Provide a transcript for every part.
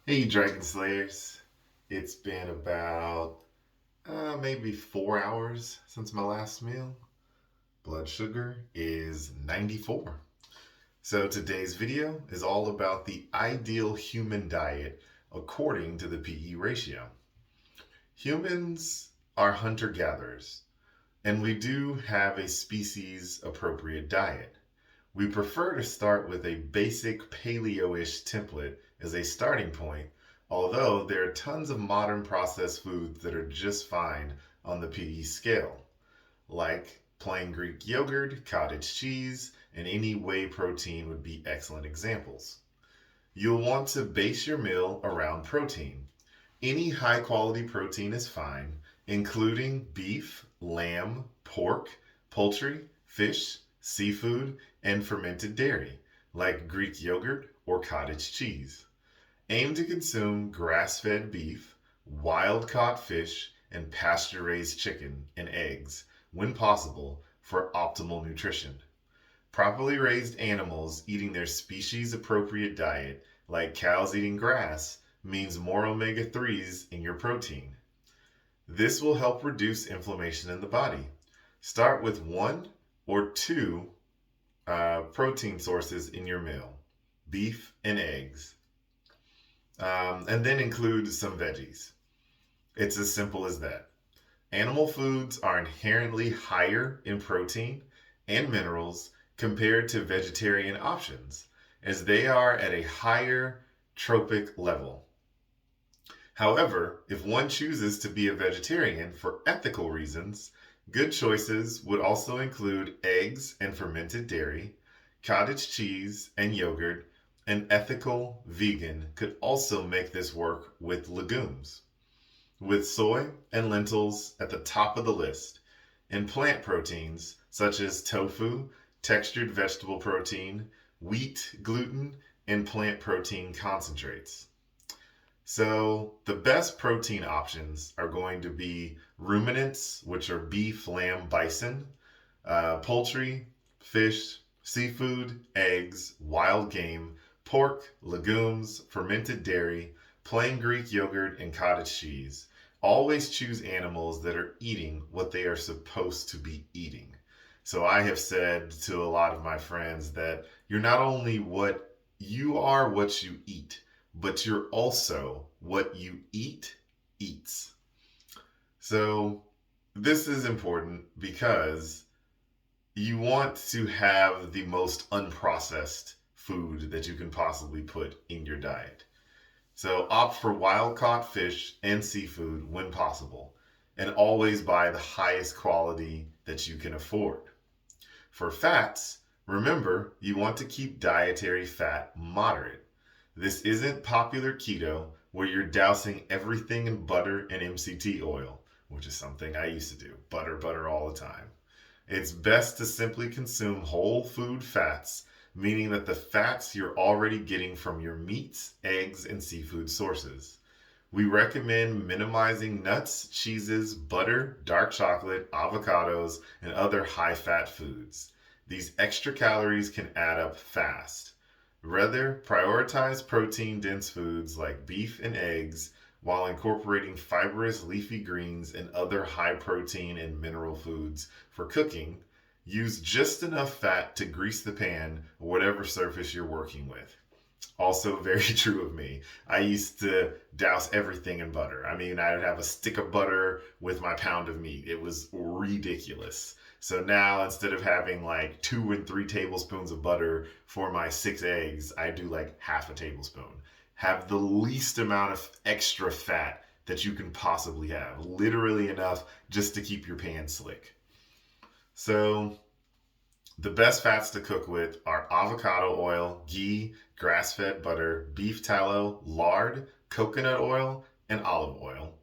Hey, Dragon Slayers. It's been about maybe 4 hours since my last meal. Blood sugar is 94. So today's video is all about the ideal human diet according to the PE ratio. Humans are hunter-gatherers, and we do have a species appropriate diet. We prefer to start with a basic paleo-ish template as a starting point, although there are tons of modern processed foods that are just fine on the PE scale, like plain Greek yogurt, cottage cheese, and any whey protein would be excellent examples. You'll want to base your meal around protein. Any high quality protein is fine, including beef, lamb, pork, poultry, fish, seafood, and fermented dairy, like Greek yogurt or cottage cheese. Aim to consume grass fed beef, wild caught fish, and pasture raised chicken and eggs, when possible, for optimal nutrition. Properly raised animals eating their species appropriate diet, like cows eating grass, means more omega 3s in your protein. This will help reduce inflammation in the body. Start with one or two protein sources in your meal, beef and eggs, and then include some veggies. It's as simple as that. Animal foods are inherently higher in protein and minerals compared to vegetarian options, as they are at a higher trophic level. However, if one chooses to be a vegetarian for ethical reasons, good choices would also include eggs and fermented dairy, cottage cheese and yogurt, and ethical vegan could also make this work with legumes, with soy and lentils at the top of the list, and plant proteins such as tofu, textured vegetable protein, wheat, gluten, and plant protein concentrates. So the best protein options are going to be ruminants, which are beef, lamb, bison, poultry, fish, seafood, eggs, wild game, pork, legumes, fermented dairy, plain Greek yogurt, and cottage cheese. Always choose animals that are eating what they are supposed to be eating. So I have said to a lot of my friends that you're not only what you are, what you eat, but you're also what you eat eats. So this is important because you want to have the most unprocessed food that you can possibly put in your diet. So opt for wild caught fish and seafood when possible, and always buy the highest quality that you can afford. For fats, remember you want to keep dietary fat moderate. This isn't popular keto where you're dousing everything in butter and MCT oil, which is something I used to do. Butter all the time. It's best to simply consume whole food fats, meaning that the fats you're already getting from your meats, eggs, and seafood sources. We recommend minimizing nuts, cheeses, butter, dark chocolate, avocados, and other high fat foods. These extra calories can add up fast. Rather, prioritize protein dense foods like beef and eggs while incorporating fibrous leafy greens and other high protein and mineral foods for cooking. Use just enough fat to grease the pan or whatever surface you're working with. Also, very true of me. I used to douse everything in butter. I mean, I would have a stick of butter with my pound of meat. It was ridiculous. So now instead of having like 2 and 3 tablespoons of butter for my 6 eggs, I do like half a tablespoon. Have the least amount of extra fat that you can possibly have. Literally enough just to keep your pan slick. So the best fats to cook with are avocado oil, ghee, grass fed butter, beef tallow, lard, coconut oil, and olive oil.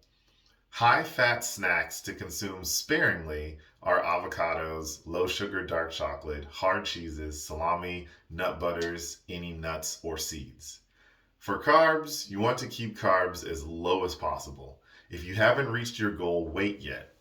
High fat snacks to consume sparingly are avocados, low sugar dark chocolate, hard cheeses, salami, nut butters, any nuts or seeds. For carbs, you want to keep carbs as low as possible. If you haven't reached your goal weight yet,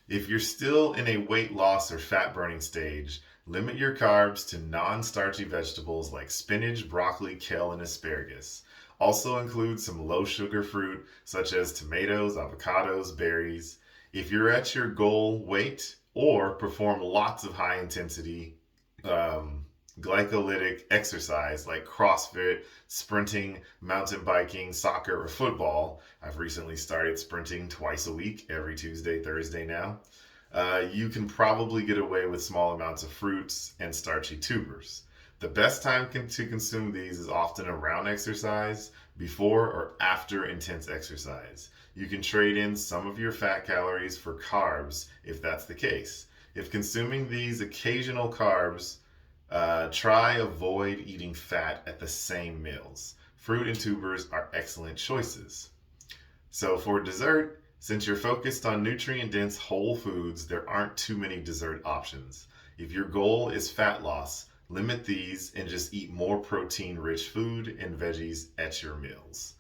if you're still in a weight loss or fat burning stage, limit your carbs to non starchy vegetables like spinach, broccoli, kale, and asparagus. Also include some low sugar fruit such as tomatoes, avocados, berries. If you're at your goal weight or perform lots of high intensity um, glycolytic exercise like CrossFit, sprinting, mountain biking, soccer, or football. I've recently started sprinting twice a week, every Tuesday, Thursday now. You can probably get away with small amounts of fruits and starchy tubers. The best time to consume these is often around exercise, before or after intense exercise. You can trade in some of your fat calories for carbs if that's the case. If consuming these occasional carbs, try avoid eating fat at the same meals. Fruit and tubers are excellent choices. So for dessert, since you're focused on nutrient-dense whole foods, there aren't too many dessert options. If your goal is fat loss, limit these and just eat more protein-rich food and veggies at your meals.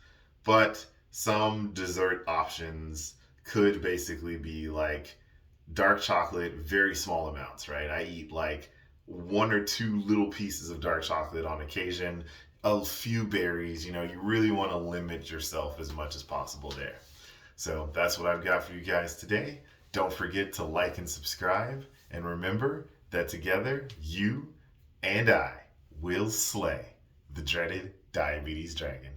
But some dessert options could basically be like dark chocolate, very small amounts, right? I eat like one or two little pieces of dark chocolate on occasion, a few berries. You really want to limit yourself as much as possible there. So that's what I've got for you guys today. Don't forget to like and subscribe. And remember that together, you and I will slay the dreaded diabetes dragon.